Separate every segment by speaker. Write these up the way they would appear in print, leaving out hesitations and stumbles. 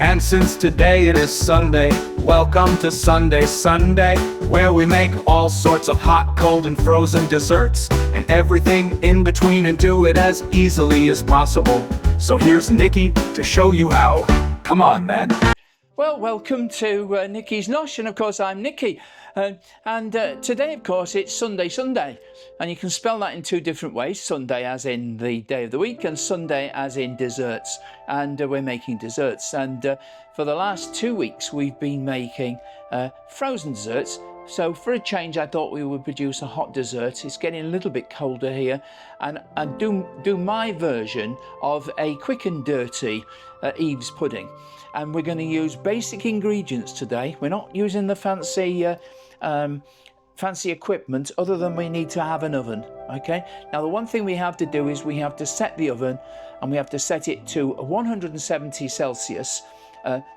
Speaker 1: And since today it is Sunday, welcome to Sunday, where we make all sorts of hot, cold, and frozen desserts, and everything in between, and do it as easily as possible. So here's Nikki to show you how. Come on, man.
Speaker 2: Well, welcome to Nikki's Nosh, and of course I'm Nikki. Today, of course, it's Sunday, and you can spell that in two different ways. Sunday as in the day of the week, and Sunday as in desserts. And we're making desserts, and for the last 2 weeks we've been making frozen desserts. So for a change, I thought we would produce a hot dessert. It's getting a little bit colder here, and do my version of a quick and dirty Eve's pudding. And we're going to use basic ingredients today. We're not using the fancy equipment, other than we need to have an oven. Okay, now the one thing we have to do is we have to set the oven, and we have to set it to 170 Celsius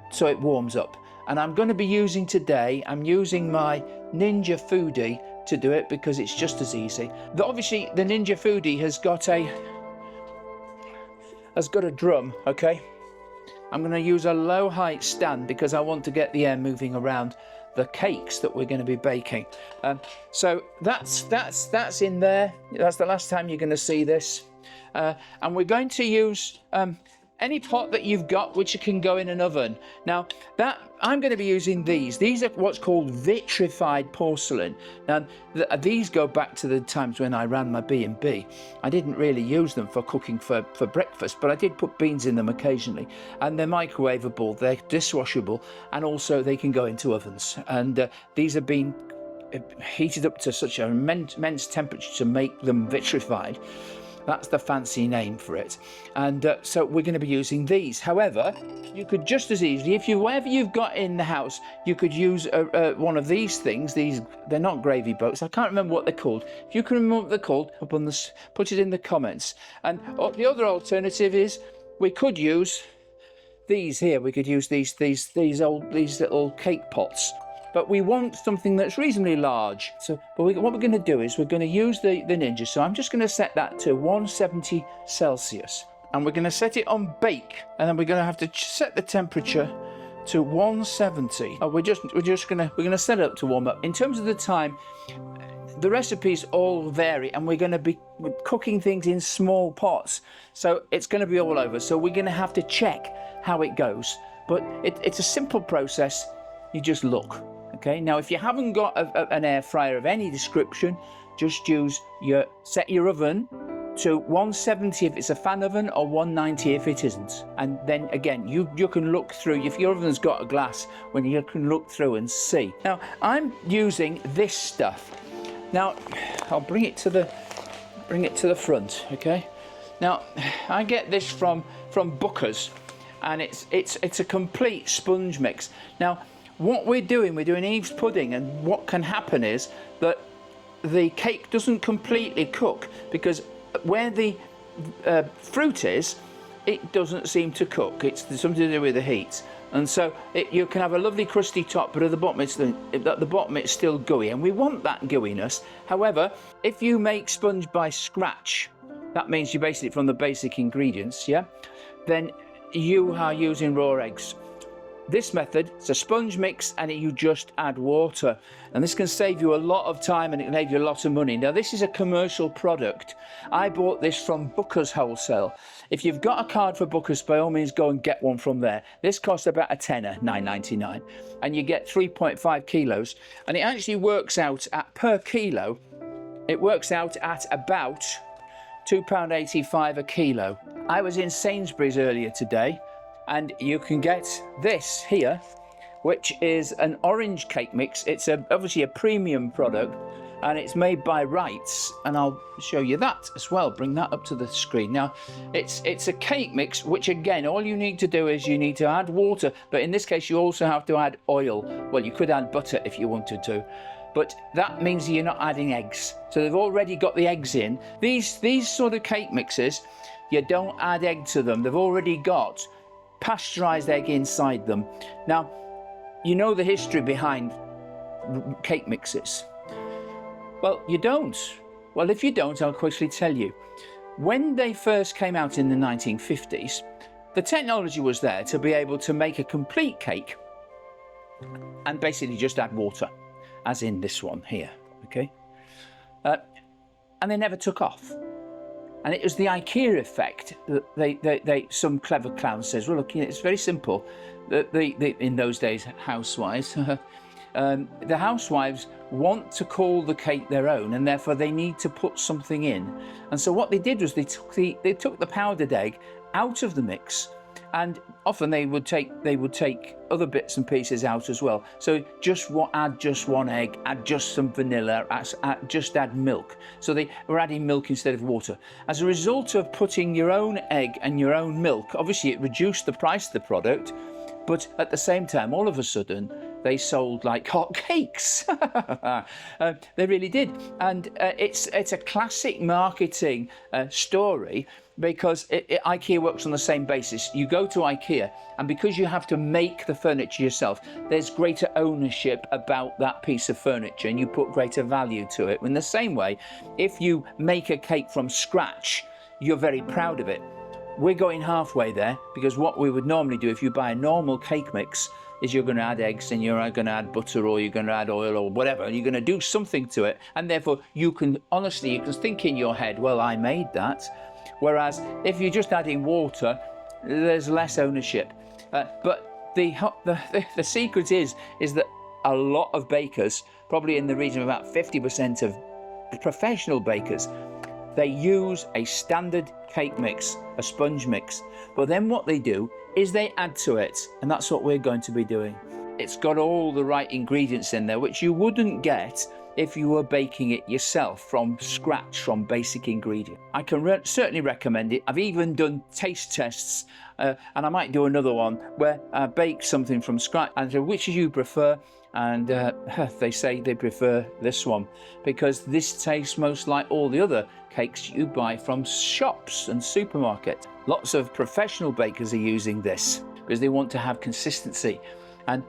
Speaker 2: so it warms up. And I'm going to be using today, I'm using my Ninja Foodie to do it, because it's just as easy. Obviously the Ninja Foodie has got a drum. Okay, I'm going to use a low height stand because I want to get the air moving around the cakes that we're going to be baking. So that's in there. That's the last time you're going to see this. And we're going to use any pot that you've got which can go in an oven. Now that I'm going to be using these are what's called vitrified porcelain. Now these go back to the times when I ran my B&B. I didn't really use them for cooking for breakfast, but I did put beans in them occasionally. And they're microwavable, they're dishwashable, and also they can go into ovens. And these have been heated up to such an immense temperature to make them vitrified. That's the fancy name for it. And so we're going to be using these. However, you could just as easily, whatever you've got in the house, you could use one of these things. They're not gravy boats. I can't remember what they're called. If you can remember what they're called, put it in the comments. And the other alternative is we could use these here. We could use these little cake pots. But we want something that's reasonably large. So, what we're going to do is we're going to use the Ninja. So I'm just going to set that to 170 Celsius. And we're going to set it on bake. And then we're going to have to set the temperature to 170. We're going to set it up to warm up. In terms of the time, the recipes all vary, and we're going to be cooking things in small pots. So it's going to be all over. So we're going to have to check how it goes. But it's a simple process. You just look. Okay, now if you haven't got an air fryer of any description, just set your oven to 170 if it's a fan oven, or 190 if it isn't. And then again, you can look through. If your oven's got a glass, when you can look through and see. Now I'm using this stuff. Now I'll bring it to the front. Okay, now I get this from Booker's, and it's a complete sponge mix. Now what we're doing Eve's pudding, and what can happen is that the cake doesn't completely cook, because where the fruit is, it doesn't seem to cook. It's something to do with the heat, and so you can have a lovely crusty top, but at the bottom it's still gooey, and we want that gooiness. However, if you make sponge by scratch, that means you base it from the basic ingredients, yeah, then you are using raw eggs. This method, it's a sponge mix, and you just add water, and this can save you a lot of time, and it can save you a lot of money. Now this is a commercial product. I bought this from Booker's Wholesale. If you've got a card for Booker's, by all means go and get one from there. This costs about a tenner, $9.99, and you get 3.5 kilos, and it actually works out at per kilo. It works out at about £2.85 a kilo. I was in Sainsbury's earlier today, and you can get this here, which is an orange cake mix. It's obviously a premium product, and it's made by Wrights, and I'll show you that as well. Bring that up to the screen. Now it's a cake mix, which again, all you need to do is you need to add water, but in this case you also have to add oil. Well, you could add butter if you wanted to, but that means you're not adding eggs. So they've already got the eggs in. These sort of cake mixes, you don't add egg to them. They've already got pasteurized egg inside them. Now, you know the history behind cake mixes. Well, you don't. Well, if you don't, I'll quickly tell you. When they first came out in the 1950s, the technology was there to be able to make a complete cake and basically just add water, as in this one here, okay? And they never took off. And it was the IKEA effect that some clever clown says, well, look, it's very simple. In those days, housewives, the housewives want to call the cake their own, and therefore they need to put something in. And so what they did was they took the powdered egg out of the mix, and often they would take other bits and pieces out as well. So add just one egg, add just some vanilla, just add milk. So they were adding milk instead of water. As a result of putting your own egg and your own milk, obviously it reduced the price of the product, but at the same time, all of a sudden, they sold like hot cakes. They really did. And it's a classic marketing story, because IKEA works on the same basis. You go to IKEA, and because you have to make the furniture yourself, there's greater ownership about that piece of furniture, and you put greater value to it. In the same way, if you make a cake from scratch, you're very proud of it. We're going halfway there, because what we would normally do if you buy a normal cake mix is you're going to add eggs, and you're going to add butter, or you're going to add oil, or whatever, and you're going to do something to it, and therefore you can think in your head, well, I made that. Whereas if you're just adding water, there's less ownership. But the secret is that a lot of bakers, probably in the region of about 50% of professional bakers, they use a standard cake mix, a sponge mix. But then what they do is they add to it, and that's what we're going to be doing. It's got all the right ingredients in there, which you wouldn't get if you were baking it yourself from scratch, from basic ingredients. I can certainly recommend it. I've even done taste tests, and I might do another one where I bake something from scratch and say, which do you prefer? And they say they prefer this one, because this tastes most like all the other cakes you buy from shops and supermarkets. Lots of professional bakers are using this because they want to have consistency. And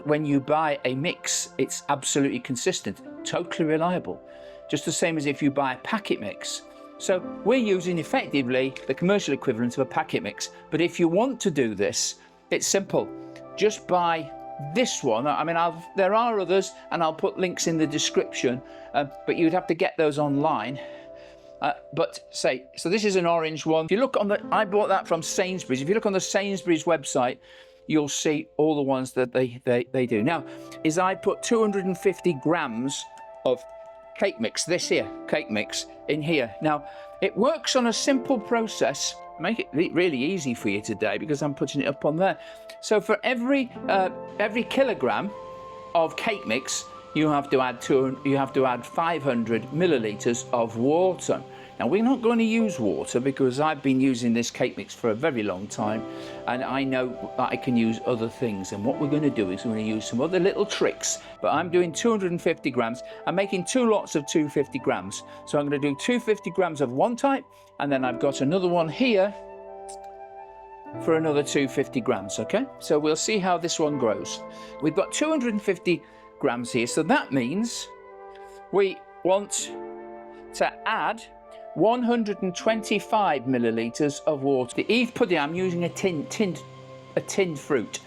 Speaker 2: when you buy a mix, it's absolutely consistent, totally reliable, just the same as if you buy a packet mix. So we're using effectively the commercial equivalent of a packet mix. But if you want to do this, it's simple. Just buy this one. I mean, there are others, and I'll put links in the description, but you'd have to get those online. So this is an orange one. If you look I bought that from Sainsbury's. If you look on the Sainsbury's website, you'll see all the ones that they do. Now, I put 250 grams of cake mix, this here, cake mix, in here. Now, it works on a simple process. Make it really easy for you today, because I'm putting it up on there. So for every kilogram of cake mix, you have to add 500 milliliters of water. Now, we're not going to use water because I've been using this cake mix for a very long time, and I know that I can use other things. And what we're going to do is we're going to use some other little tricks. But I'm doing 250 grams. I'm making 2 lots of 250 grams. So I'm going to do 250 grams of one type, and then I've got another one here for another 250 grams, okay? So we'll see how this one grows. We've got 250 grams here, so that means we want to add 125 milliliters of water. The Eve pudding, I'm using a tinned fruit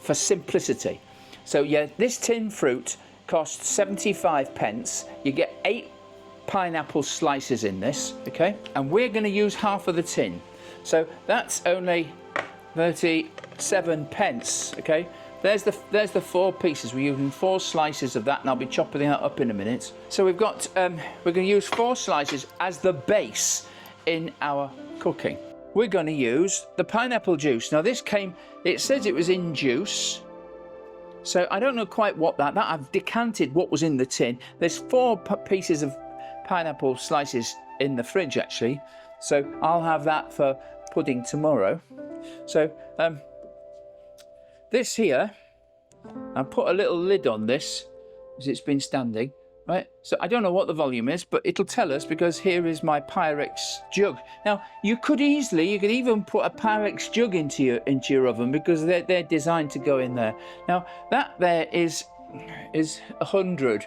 Speaker 2: for simplicity. So yeah, this tinned fruit costs 75 pence. You get 8 pineapple slices in this, okay? And we're going to use half of the tin. So that's only 37 pence, okay? There's the 4 pieces. We're using 4 slices of that, and I'll be chopping that up in a minute. So we've got, we're going to use 4 slices as the base in our cooking. We're going to use the pineapple juice. Now it says it was in juice. So I don't know quite what that I've decanted what was in the tin. There's 4 pieces of pineapple slices in the fridge, actually. So I'll have that for pudding tomorrow. So, this here, I'll put a little lid on this as it's been standing, right? So I don't know what the volume is, but it'll tell us, because here is my Pyrex jug. Now, you could even put a Pyrex jug into your oven, because they're designed to go in there. Now, that there is 100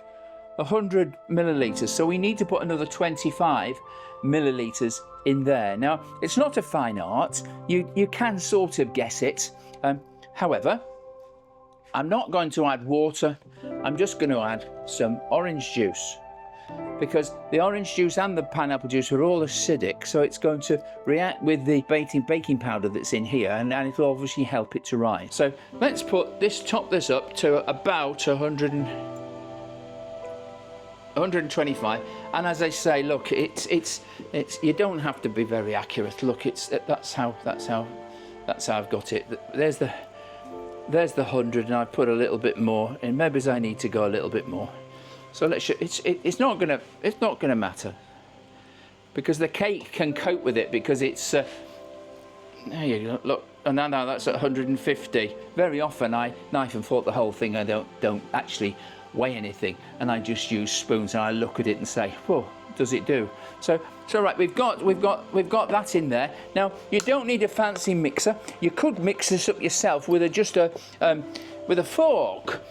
Speaker 2: 100 millilitres, so we need to put another 25 millilitres in there. Now, it's not a fine art, you can sort of guess it. However, I'm not going to add water, I'm just going to add some orange juice, because the orange juice and the pineapple juice are all acidic, so it's going to react with the baking powder that's in here, and it will obviously help it to rise. So let's top this up to about 125, and as I say, look, it's you don't have to be very accurate. Look, that's how I've got it. There's the 100, and I put a little bit more in. Maybe I need to go a little bit more. So it's not gonna matter, because the cake can cope with it, because it's there you go, look, and now that's at 150. Very often I knife and fork the whole thing. I don't actually weigh anything, and I just use spoons, and I look at it and say, whoa, does it do? So right, we've got that in there. Now, you don't need a fancy mixer. You could mix this up yourself with just a fork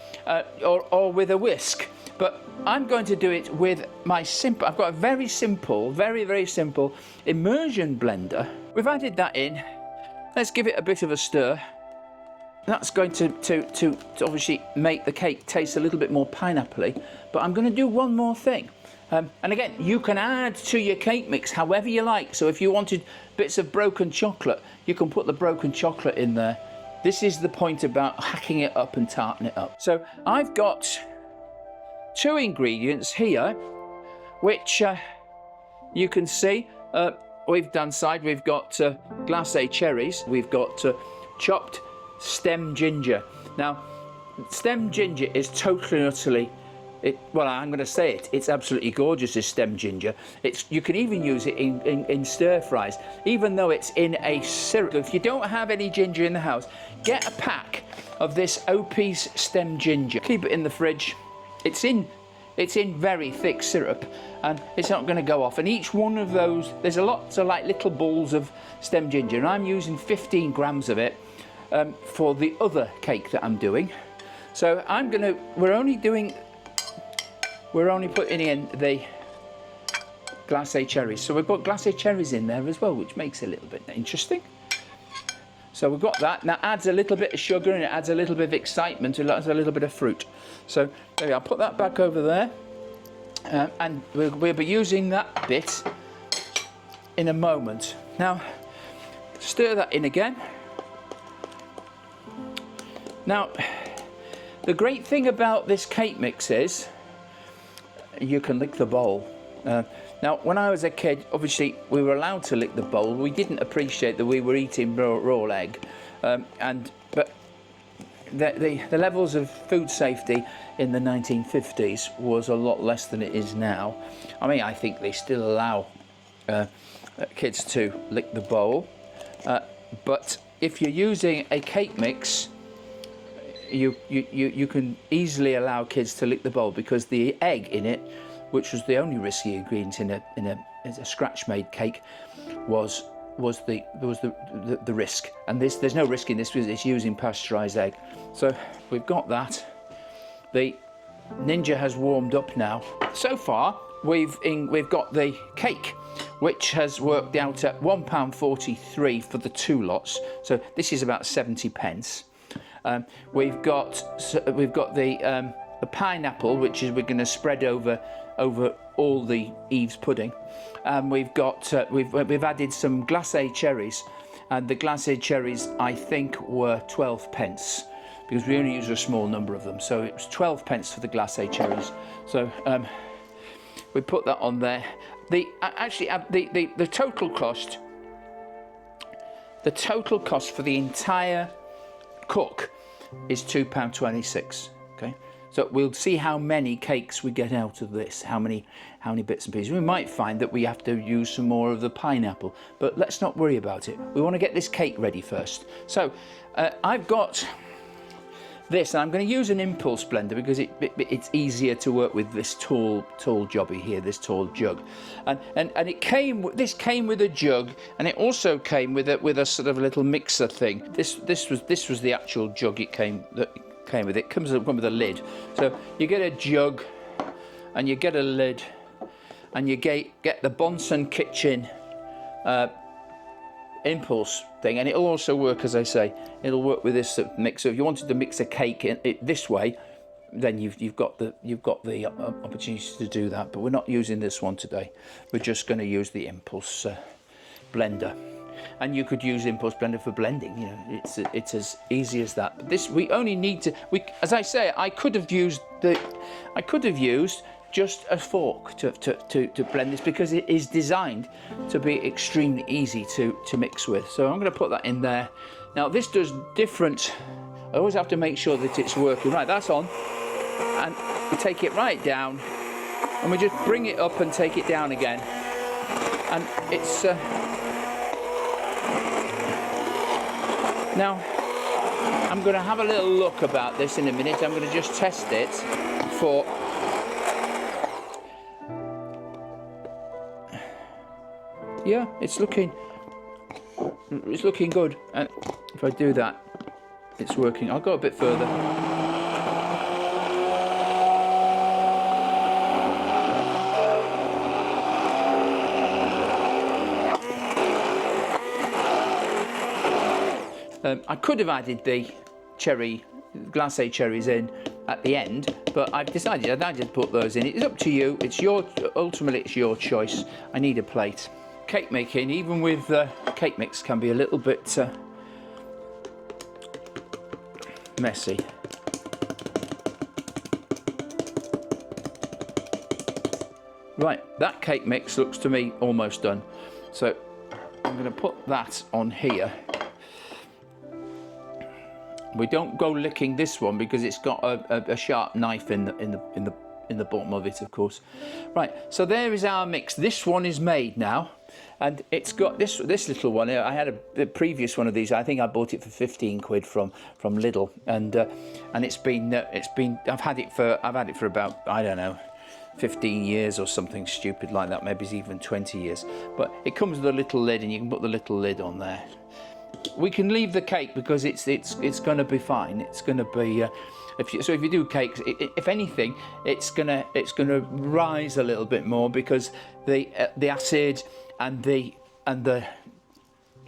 Speaker 2: or with a whisk. But I'm going to do it with my simple. I've got a very simple, very simple immersion blender. We've added that in. Let's give it a bit of a stir. That's going to obviously make the cake taste a little bit more pineapple-y. But I'm going to do one more thing. And again, you can add to your cake mix however you like. So if you wanted bits of broken chocolate, you can put the broken chocolate in there. This is the point about hacking it up and tarting it up. So I've got 2 ingredients here, which you can see we've got glacé cherries, we've got chopped stem ginger. Now, stem ginger is totally and utterly, well, I'm going to say it's absolutely gorgeous, this stem ginger. You can even use it in stir fries, even though it's in a syrup. If you don't have any ginger in the house, get a pack of this Opie's stem ginger. Keep it in the fridge. It's in very thick syrup, and it's not going to go off. And each one of those, there's lots of like little balls of stem ginger, and I'm using 15 grams of it for the other cake that I'm doing. So we're only putting in the glacé cherries. So we've got glacé cherries in there as well, which makes it a little bit interesting. So we've got that. Now adds a little bit of sugar, and it adds a little bit of excitement, it adds a little bit of fruit. So there we are. I'll put that back over there, and we'll be using that bit in a moment. Now, stir that in again. Now, the great thing about this cake mix is you can lick the bowl. Now, when I was a kid, obviously we were allowed to lick the bowl. We didn't appreciate that we were eating raw egg, but the levels of food safety in the 1950s was a lot less than it is now. I mean, I think they still allow kids to lick the bowl, but if you're using a cake mix, you can easily allow kids to lick the bowl, because the egg in it, which was the only risky ingredient in a scratch-made cake, was the risk. And there's no risk in this because it's using pasteurised egg. So we've got that. The Ninja has warmed up now. So far, we've got the cake, which has worked out at £1.43 for the 2 lots. So this is about 70 pence. We've got the pineapple, which we're going to spread over all the Eve's pudding, and we've added some glacé cherries, and the glacé cherries I think were 12 pence, because we only use a small number of them, so it was 12 pence for the glacé cherries. So we put that on there. The total cost for the entire cook is £2.26. Okay, so we'll see how many cakes we get out of this, how many bits and pieces. We might find that we have to use some more of the pineapple, but let's not worry about it. We want to get this cake ready first. So I've got this, and I'm going to use an impulse blender because it's easier to work with this tall jobby here, this tall jug, and this came with a jug, and it also came with a sort of little mixer thing. This was the actual jug it came with. It comes with a lid, so you get a jug, and you get a lid, and you get the Bonson kitchen impulse thing, and it'll also work, as I say, it'll work with this mixer. If you wanted to mix a cake in it this way, then you've got the opportunity to do that. But we're not using this one today. We're just going to use the impulse blender, and you could use impulse blender for blending. You know, it's as easy as that. But this, we only need to. As I say, I could have used just a fork to blend this, because it is designed to be extremely easy to mix with. So I'm going to put that in there. Now this does different. I always have to make sure that it's working. Right, that's on, and we take it right down, and we just bring it up and take it down again, and it's now I'm going to have a little look about this in a minute. I'm going to just test it for. Yeah, it's looking good, and if I do that, it's working. I'll go a bit further. I could have added the glacé cherries in at the end, but I've decided I just put those in. It's up to you. Ultimately it's your choice. I need a plate. Cake making, even with cake mix, can be a little bit messy. Right, that cake mix looks to me almost done. So I'm going to put that on here. We don't go licking this one because it's got a sharp knife in the bottom of it, of course. Right, so there is our mix. This one is made now. And it's got this little one. I had a previous one of these. I think I bought it for 15 quid from Lidl, and it's been I've had it for about, I don't know, 15 years or something stupid like that. Maybe it's even 20 years. But it comes with a little lid, and you can put the little lid on there. We can leave the cake because it's going to be fine. It's going to be. If you do cakes, if anything, it's gonna rise a little bit more, because the acid and the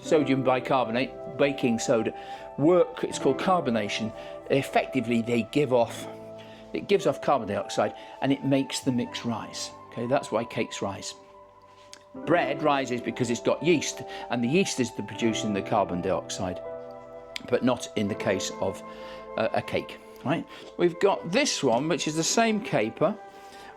Speaker 2: sodium bicarbonate, baking soda, work. It's called carbonation. Effectively, it gives off carbon dioxide, and it makes the mix rise. Okay, that's why cakes rise. Bread rises because it's got yeast, and the yeast is producing the carbon dioxide, but not in the case of a cake. Right, we've got this one, which is the same caper.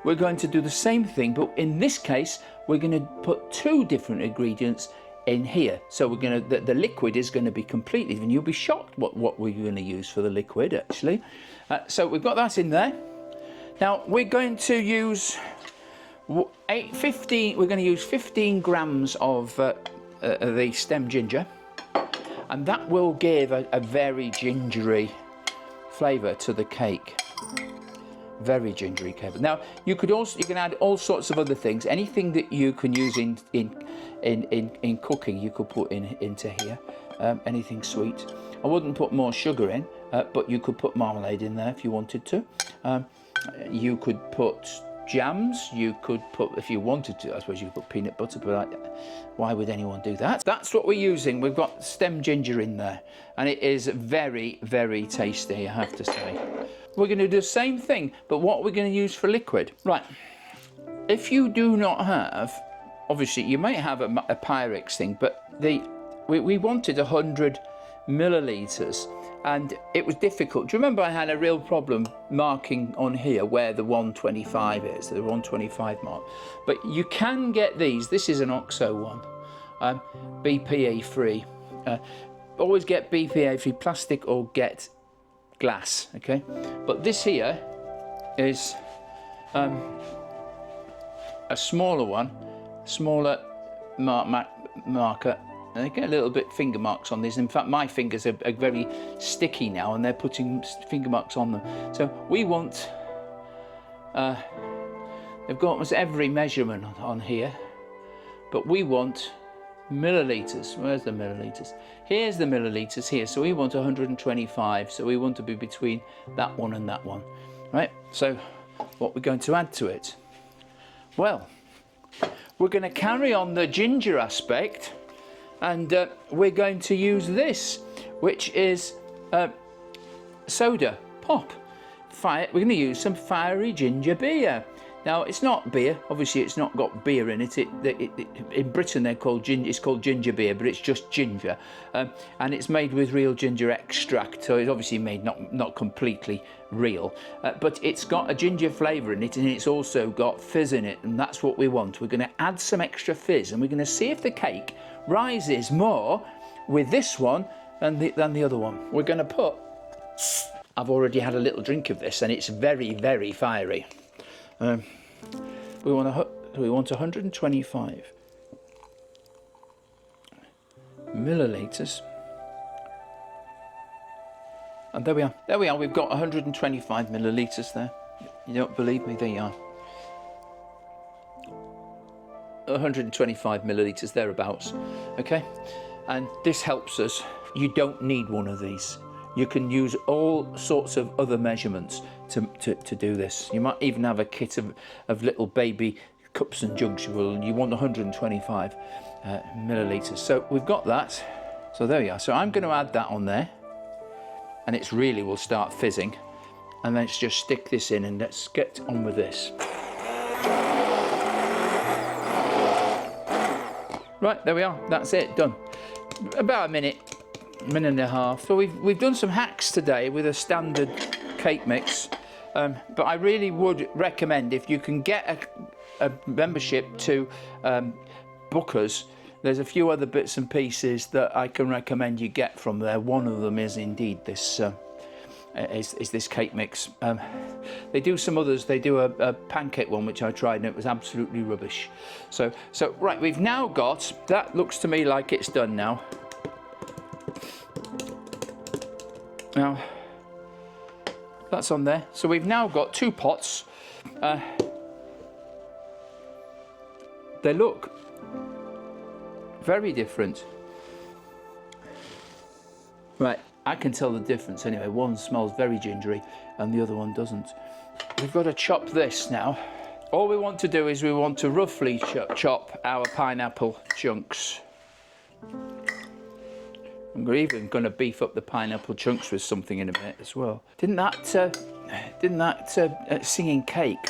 Speaker 2: We're going to do the same thing, but in this case, we're going to put two different ingredients in here. So we're going to the liquid is going to be completely, and you'll be shocked what we're going to use for the liquid actually. So we've got that in there. Now we're going to use 15. We're going to use 15 grams of the stem ginger, and that will give a very gingery flavour to the cake. Very gingery cake. Now you can add all sorts of other things. Anything that you can use in cooking, you could put into here. Anything sweet. I wouldn't put more sugar in, but you could put marmalade in there if you wanted to. You could put jams. You could put, if you wanted to, I suppose you could put peanut butter, but why would anyone do that? That's what we're using. We've got stem ginger in there, and it is very, very tasty, I have to say. We're going to do the same thing, but what we're going to use for liquid. Right, if you do not have, obviously you might have a Pyrex thing, but we wanted 100 millilitres, and it was difficult. Do you remember I had a real problem marking on here where the 125 is, the 125 mark? But you can get these. This is an OXO one, BPA free. Always get BPA free plastic or get glass, okay? But this here is a smaller one, smaller marker. And they get a little bit finger marks on these. In fact, my fingers are very sticky now, and they're putting finger marks on them. So we want, they've got almost every measurement on here, but we want millilitres. Where's the millilitres? Here's the millilitres here. So we want 125. So we want to be between that one and that one, right? So what we're going to add to it Well, we're going to carry on the ginger aspect, and we're going to use this, which is soda pop. We're going to use some fiery ginger beer. Now, it's not beer. Obviously, it's not got beer in it. In Britain, it's called ginger beer, but it's just ginger, and it's made with real ginger extract. So it's obviously made not completely real, but it's got a ginger flavour in it, and it's also got fizz in it, and that's what we want. We're going to add some extra fizz, and we're going to see if the cake rises more with this one than the other one. We're going to put. I've already had a little drink of this, and it's very, very fiery. We want 125 milliliters, and there we are. We've got 125 milliliters there. You don't believe me? There you are. 125 milliliters thereabouts. Okay, and this helps us. You don't need one of these. You can use all sorts of other measurements to do this. You might even have a kit of little baby cups and jugs. Well, you want 125 milliliters. So we've got that. So there we are. So I'm going to add that on there, and it's really will start fizzing. And let's just stick this in, and let's get on with this. Right, there we are. That's it, done. About a minute and a half. So we've done some hacks today with a standard cake mix, but I really would recommend, if you can get a membership to Booker's, there's a few other bits and pieces that I can recommend you get from there. One of them is indeed this this cake mix. They do some others. They do a pancake one which I tried, and it was absolutely rubbish. So right, we've now got that. Looks to me like it's done now. Now that's on there. So we've now got two pots. They look very different. Right, I can tell the difference anyway. One smells very gingery and the other one doesn't. We've got to chop this now. All we want to do is we want to roughly chop our pineapple chunks. I'm even going to beef up the pineapple chunks with something in a minute as well. Didn't that singing cake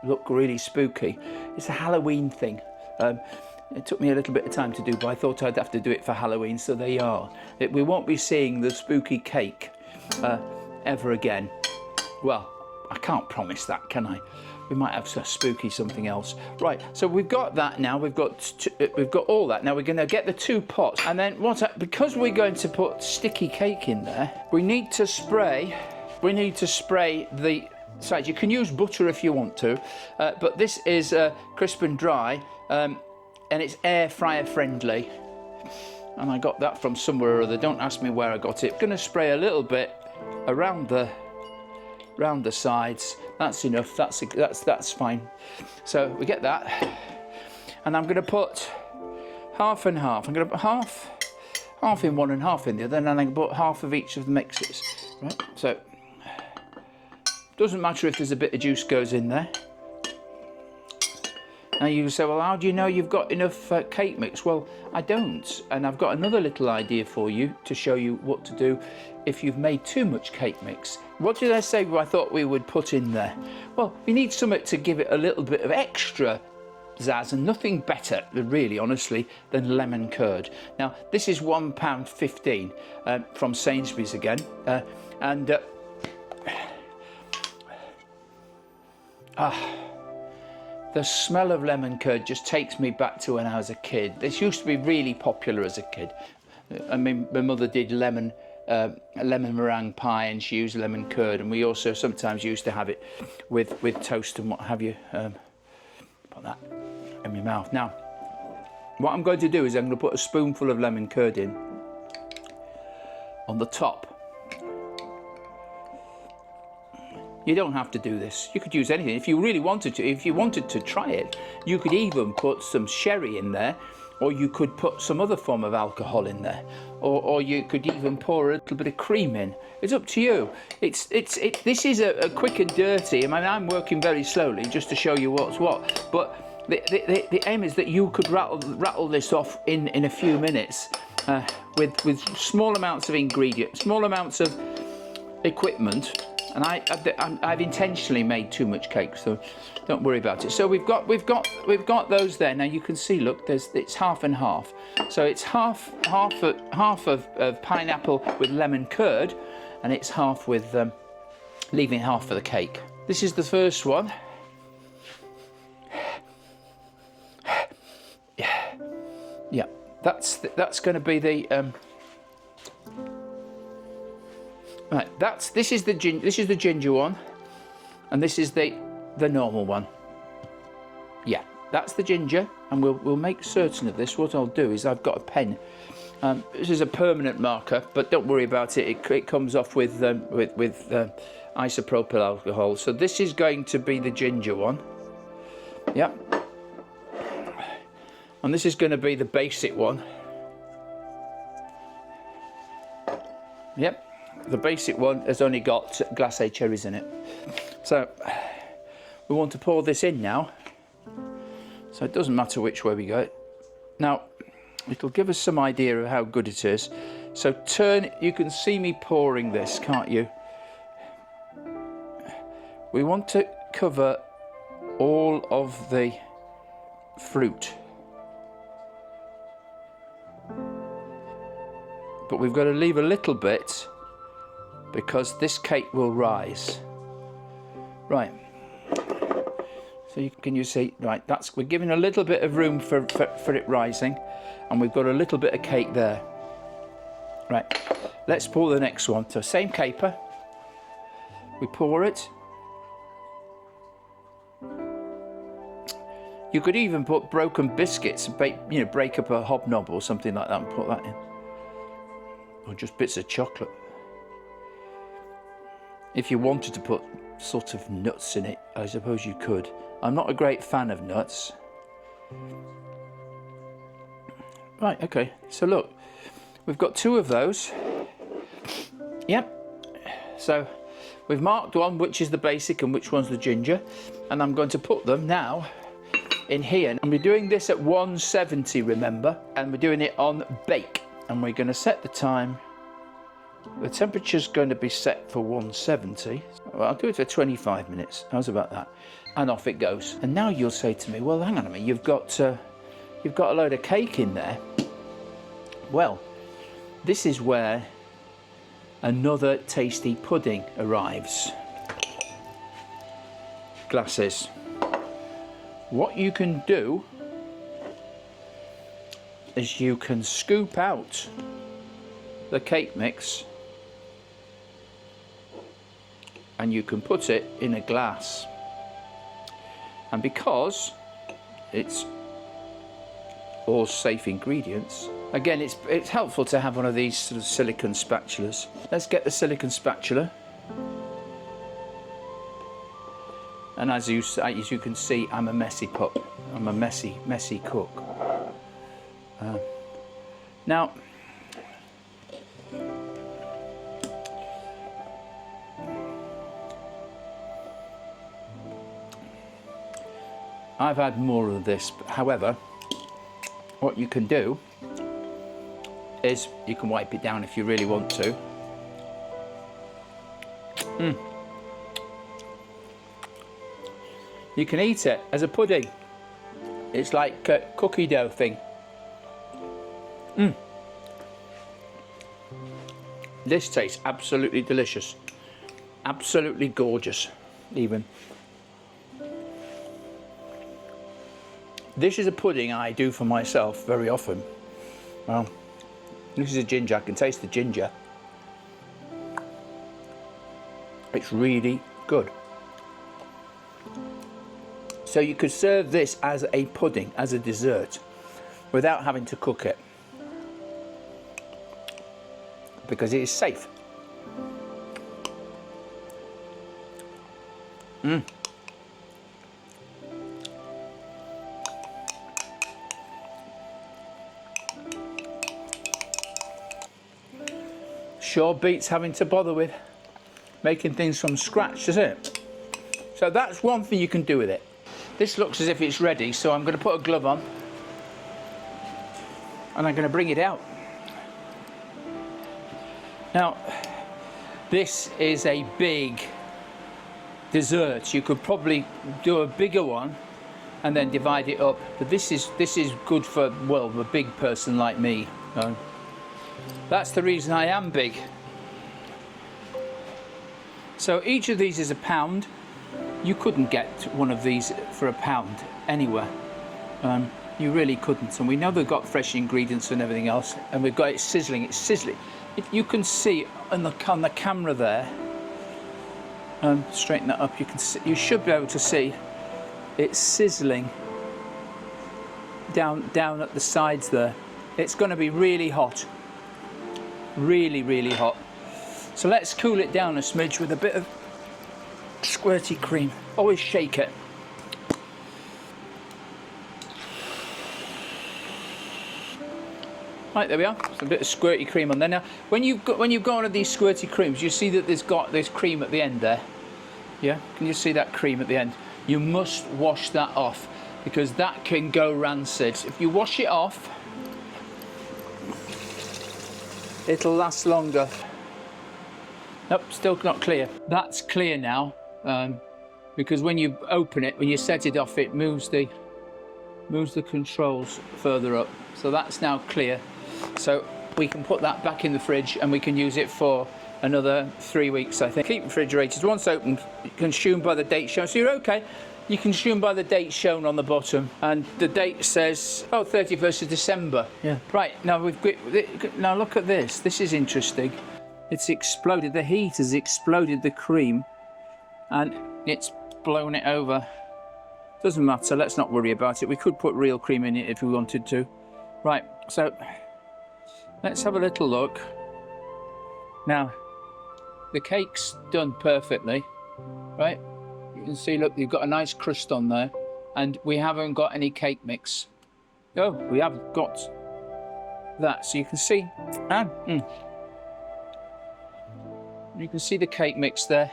Speaker 2: look really spooky? It's a Halloween thing. It took me a little bit of time to do, but I thought I'd have to do it for Halloween, so there you are. We won't be seeing the spooky cake ever again. Well, I can't promise that, can I? We might have spooky something else. Right, so we've got that now. We've got all that. Now we're going to get the two pots, and then because we're going to put sticky cake in there, we need to spray the sides. You can use butter if you want to, but this is crisp and dry, and it's air fryer friendly. And I got that from somewhere or other. Don't ask me where I got it. I'm going to spray a little bit around the sides. That's enough. That's fine. So we get that, and I'm going to put half and half. I'm going to put half in one and half in the other, and then I can put half of each of the mixes. Right. So doesn't matter if there's a bit of juice goes in there. Now you say, well, how do you know you've got enough cake mix? Well, I don't, and I've got another little idea for you to show you what to do if you've made too much cake mix. What did I say I thought we would put in there? Well, we need something to give it a little bit of extra zazz, and nothing better, really, honestly, than lemon curd. Now, this is £1.15 from Sainsbury's again, the smell of lemon curd just takes me back to when I was a kid. This used to be really popular as a kid. I mean, my mother did lemon meringue pie, and she used lemon curd, and we also sometimes used to have it with toast and what have you. Put that in my mouth. Now, what I'm going to do is I'm going to put a spoonful of lemon curd in on the top. You don't have to do this. You could use anything if you really wanted to. If you wanted to try it, you could even put some sherry in there, or you could put some other form of alcohol in there, or you could even pour a little bit of cream in. It's up to you. This is a quick and dirty. I mean, I'm working very slowly just to show you what's what, but the aim is that you could rattle this off in a few minutes with small amounts of ingredients, small amounts of equipment. And I've intentionally made too much cake, so don't worry about it. So we've got those there. Now you can see, look, it's half and half. So it's half of pineapple with lemon curd, and it's half with leaving half for the cake. This is the first one. Yeah, that's going to be the. Right, this is the ginger one, and this is the normal one. Yeah, that's the ginger, and we'll make certain of this. What I'll do is I've got a pen. This is a permanent marker, but don't worry about it. It comes off with isopropyl alcohol. So this is going to be the ginger one. Yeah, and this is going to be the basic one. Yep. The basic one has only got glacé cherries in it. So we want to pour this in now. So it doesn't matter which way we go. Now, it'll give us some idea of how good it is. So you can see me pouring this, can't you? We want to cover all of the fruit. But we've got to leave a little bit, because this cake will rise. Right. So can you see? Right. We're giving a little bit of room for it rising, and we've got a little bit of cake there. Right. Let's pour the next one. So same caper. We pour it. You could even put broken biscuits, break up a hobnob or something like that and put that in, or just bits of chocolate. If you wanted to put sort of nuts in it, I suppose you could. I'm not a great fan of nuts. Right, okay, so look, we've got two of those. Yep, so we've marked one, which is the basic and which one's the ginger, and I'm going to put them now in here. And we're doing this at 170, remember, and we're doing it on bake, and we're going to set the time. The temperature's going to be set for 170. Well, I'll do it for 25 minutes. How's about that? And off it goes. And now you'll say to me, well, hang on a minute, you've got a load of cake in there. Well, this is where another tasty pudding arrives. Glasses. What you can do is you can scoop out the cake mix and you can put it in a glass, and because it's all safe ingredients, again it's helpful to have one of these sort of silicone spatulas. Let's get the silicone spatula, and as you can see, I'm a messy pup. I'm a messy cook. Now I've had more of this, however, what you can do is you can wipe it down if you really want to. You can eat it as a pudding. It's like a cookie dough thing. This tastes absolutely delicious. Absolutely gorgeous, even. This is a pudding I do for myself very often. Well, this is a ginger. I can taste the ginger. It's really good. So you could serve this as a pudding, as a dessert, without having to cook it, because it is safe. Sure beats having to bother with making things from scratch, doesn't it? So that's one thing you can do with it. This looks as if it's ready, so I'm going to put a glove on and I'm going to bring it out. Now, this is a big dessert. You could probably do a bigger one and then divide it up, but this is good for, well, a big person like me. That's the reason I am big. So each of these is £1. You couldn't get one of these for £1 anywhere. You really couldn't. And we know they've got fresh ingredients and everything else, and we've got it sizzling. It's sizzling. If you can see on the camera there, straighten that up. You should be able to see it's sizzling down at the sides there. It's going to be really hot, really hot. So let's cool it down a smidge with a bit of squirty cream. Always shake it. Right, there we are. Just a bit of squirty cream on there. Now, when you've got one of these squirty creams, you see that there's cream at the end there. Yeah, can you see that cream at the end? You must wash that off because that can go rancid. If you wash it off, it'll last longer. Nope, still not clear. That's clear now, because when you open it, when you set it off, it moves the controls further up. So that's now clear. So we can put that back in the fridge and we can use it for another 3 weeks, I think. Keep refrigerated. Once opened, consumed by the date shown. So you're okay. You consume by the date shown on the bottom, and the date says 31st of December. Yeah. Right, now now look at this. This is interesting. It's exploded. The heat has exploded the cream and it's blown it over. Doesn't matter, let's not worry about it. We could put real cream in it if we wanted to. Right, so let's have a little look. Now, the cake's done perfectly, right? You can see, look, you've got a nice crust on there, and we haven't got any cake mix. Oh, we have got that, so you can see, you can see the cake mix there.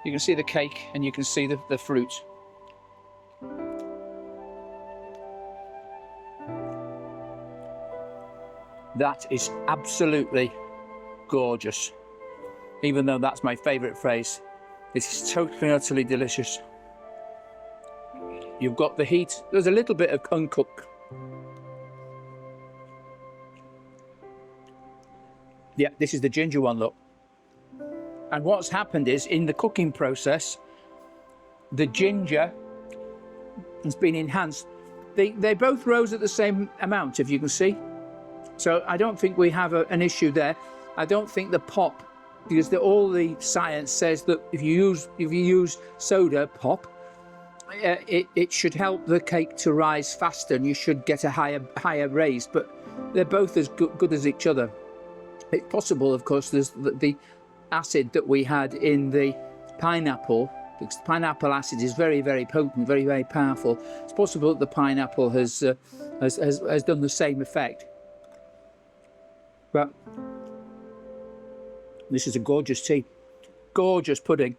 Speaker 2: You can see the cake and you can see the fruit. That is absolutely gorgeous. Even though that's my favourite phrase, it is totally, utterly delicious. You've got the heat. There's a little bit of uncooked. Yeah, this is the ginger one, look. And what's happened is, in the cooking process, the ginger has been enhanced. They both rose at the same amount, if you can see. So I don't think we have an issue there. I don't think the pop, because all the science says that if you use soda pop, it should help the cake to rise faster, and you should get a higher raise. But they're both as good as each other. It's possible, of course, there's the acid that we had in the pineapple, because pineapple acid is very, very potent, very, very powerful. It's possible that the pineapple has done the same effect. But this is a gorgeous tea, gorgeous pudding.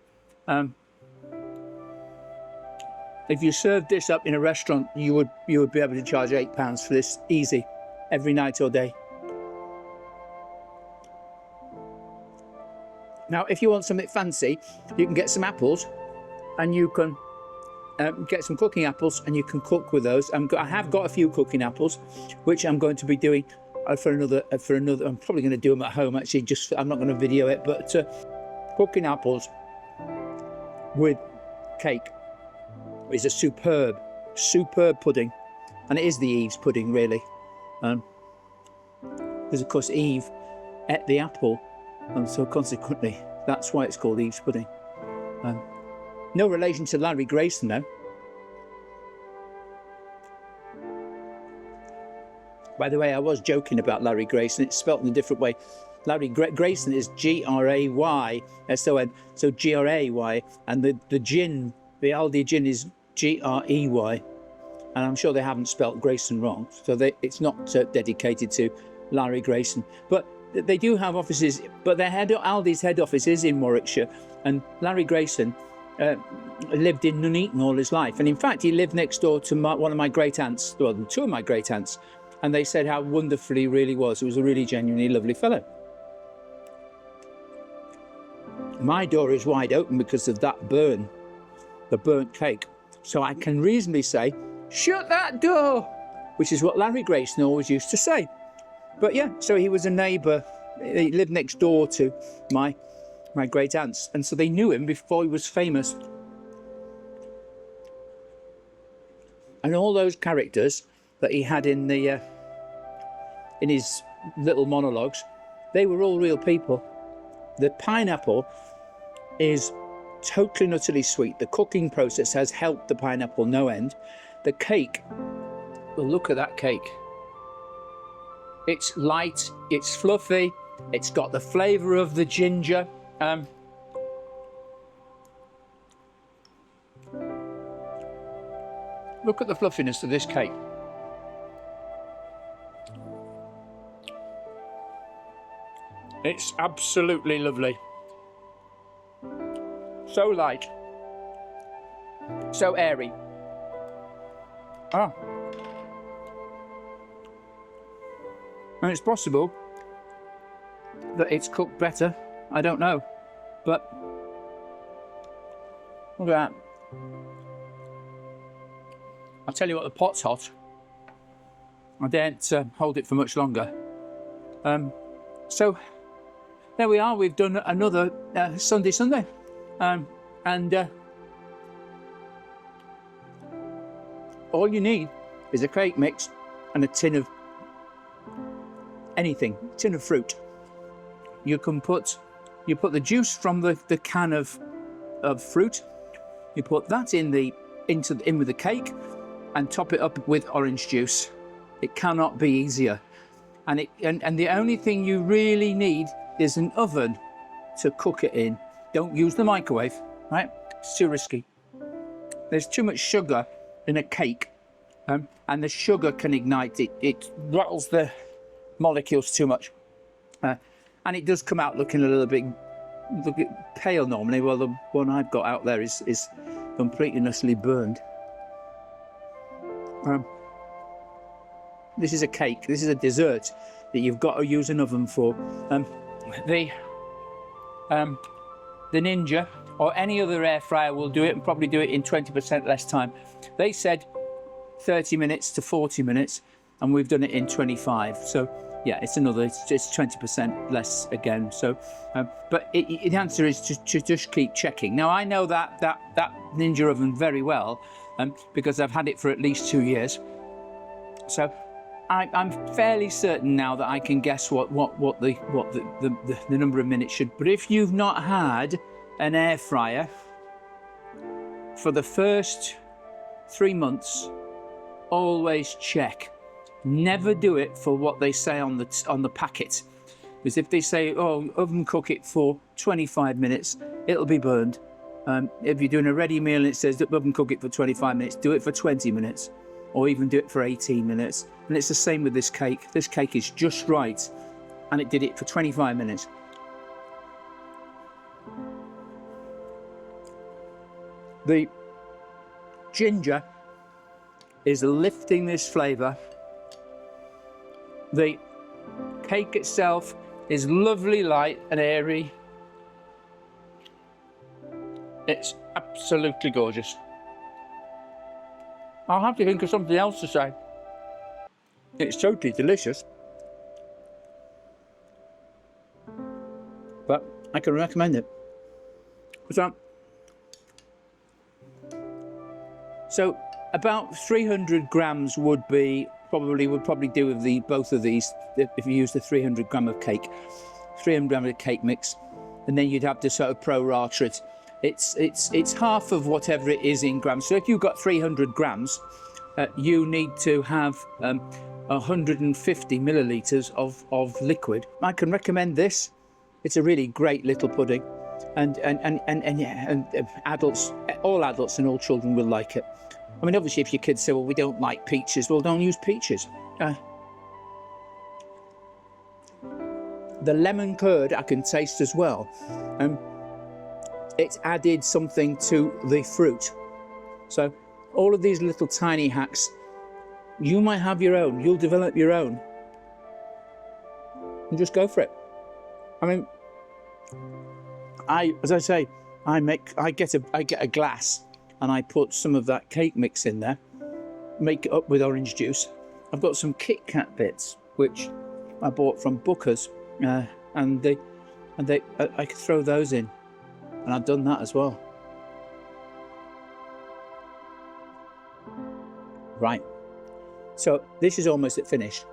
Speaker 2: If you served this up in a restaurant, you would be able to charge £8 for this, easy, every night or day. Now, if you want something fancy, you can get some apples, and you can get some cooking apples, and you can cook with those. I have got a few cooking apples, which I'm going to be doing for another. I'm probably going to do them at home. Actually, I'm not going to video it, but cooking apples with cake is a superb pudding, and it is the Eve's pudding, really. Because of course Eve ate the apple. And so consequently, that's why it's called Eve's pudding. No relation to Larry Grayson, though. By the way, I was joking about Larry Grayson. It's spelt in a different way. Larry Grayson is Grayson, so Gray, and the gin, the Aldi gin, is Grey. And I'm sure they haven't spelt Grayson wrong, so it's not dedicated to Larry Grayson. But they do have offices, but Aldi's head office is in Warwickshire, and Larry Grayson lived in Nuneaton all his life, and in fact he lived next door to one of my great aunts, well, two of my great aunts, and they said how wonderful he really was. He was a really genuinely lovely fellow. My door is wide open because of that burn, the burnt cake, so I can reasonably say, shut that door, which is what Larry Grayson always used to say. But yeah, so he was a neighbour. He lived next door to my great aunts, and so they knew him before he was famous. And all those characters that he had in his little monologues, they were all real people. The pineapple is totally and utterly sweet. The cooking process has helped the pineapple no end. The cake, well, look at that cake. It's light, it's fluffy, it's got the flavour of the ginger. Look at the fluffiness of this cake. It's absolutely lovely. So light, so airy. And it's possible that it's cooked better. I don't know, but look at that. I'll tell you what, the pot's hot. I daren't hold it for much longer. So there we are. We've done another Sunday, and all you need is a cake mix and a tin of anything, tin of fruit. You put the juice from the can of fruit. You put that in with the cake, and top it up with orange juice. It cannot be easier. And the only thing you really need is an oven to cook it in. Don't use the microwave, right? It's too risky. There's too much sugar in a cake, and the sugar can ignite it. It rattles the molecules too much, and it does come out looking a little bit pale normally. Well, the one I've got out there is completely nicely burned. This is a cake. This is a dessert that you've got to use an oven for. The Ninja or any other air fryer will do it, and probably do it in 20% less time. They said 30 minutes to 40 minutes, and we've done it in 25. So yeah, it's 20% less again. So, but the answer is to just keep checking. Now I know that Ninja oven very well, because I've had it for at least 2 years. So I'm fairly certain now that I can guess what the number of minutes should. But if you've not had an air fryer for the first 3 months, always check. Never do it for what they say on the packet, because if they say, oh, oven cook it for 25 minutes, it'll be burned. If you're doing a ready meal and it says oven cook it for 25 minutes, do it for 20 minutes, or even do it for 18 minutes. And it's the same with this cake. This cake is just right, and it did it for 25 minutes. The ginger is lifting this flavour. The cake itself is lovely, light and airy. It's absolutely gorgeous. I'll have to think of something else to say. It's totally delicious. But I can recommend it. So about 300 grams would probably do with both of these if you use the 300 gram of cake, 300 gram of cake mix, and then you'd have to sort of prorate it. It's half of whatever it is in grams. So if you've got 300 grams, you need to have 150 millilitres of liquid. I can recommend this. It's a really great little pudding, and adults, all adults and all children will like it. I mean, obviously, if your kids say, well, we don't like peaches, well, don't use peaches. the lemon curd I can taste as well. It's added something to the fruit. So all of these little tiny hacks, you might have your own, you'll develop your own. And just go for it. I mean, as I say, I get a glass and I put some of that cake mix in there, make it up with orange juice. I've got some Kit Kat bits which I bought from Booker's, and I could throw those in, and I've done that as well. Right, so this is almost at finish.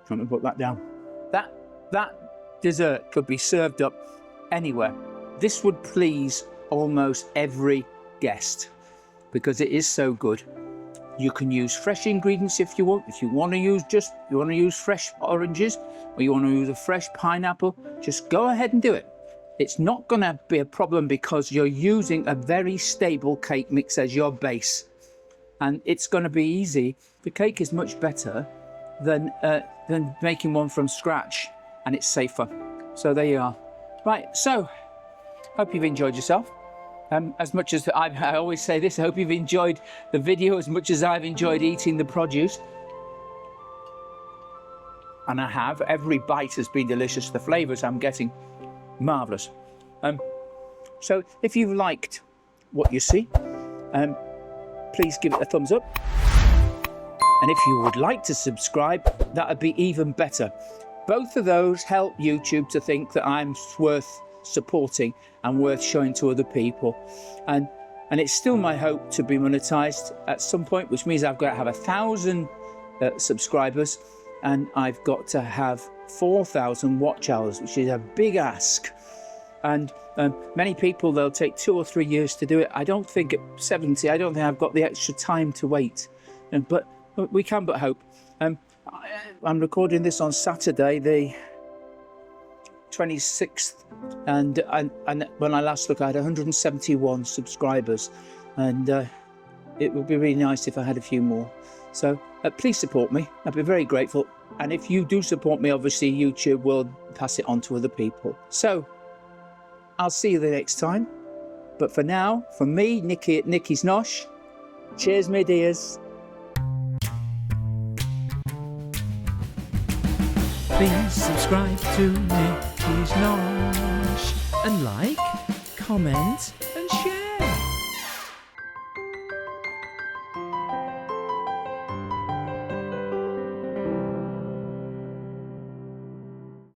Speaker 2: Let me put that down. That dessert could be served up anywhere. This would please almost every guest because it is so good. You can use fresh ingredients if you want. If you want to use fresh oranges, or you want to use a fresh pineapple, just go ahead and do it. It's not going to be a problem because you're using a very stable cake mix as your base, and it's going to be easy. The cake is much better than making one from scratch, and it's safer. So there you are. Right, so hope you've enjoyed yourself. As much as I always say this, I hope you've enjoyed the video as much as I've enjoyed eating the produce. And I have. Every bite has been delicious. The flavours I'm getting, marvellous. So if you've liked what you see, please give it a thumbs up. And if you would like to subscribe, that would be even better. Both of those help YouTube to think that I'm worth supporting and worth showing to other people. And it's still my hope to be monetized at some point, which means I've got to have 1,000 subscribers, and I've got to have 4,000 watch hours, which is a big ask. And many people, they'll take 2 or 3 years to do it. I don't think at 70, I don't think I've got the extra time to wait. But we can but hope. I'm recording this on Saturday, the 26th, and when I last looked, I had 171 subscribers, and it would be really nice if I had a few more. So please support me. I'd be very grateful. And if you do support me, obviously YouTube will pass it on to other people. So I'll see you the next time. But for now, from me, Nicky at Nicky's Nosh, cheers, my dears.
Speaker 3: Please subscribe to Nicky's Nosh and like, comment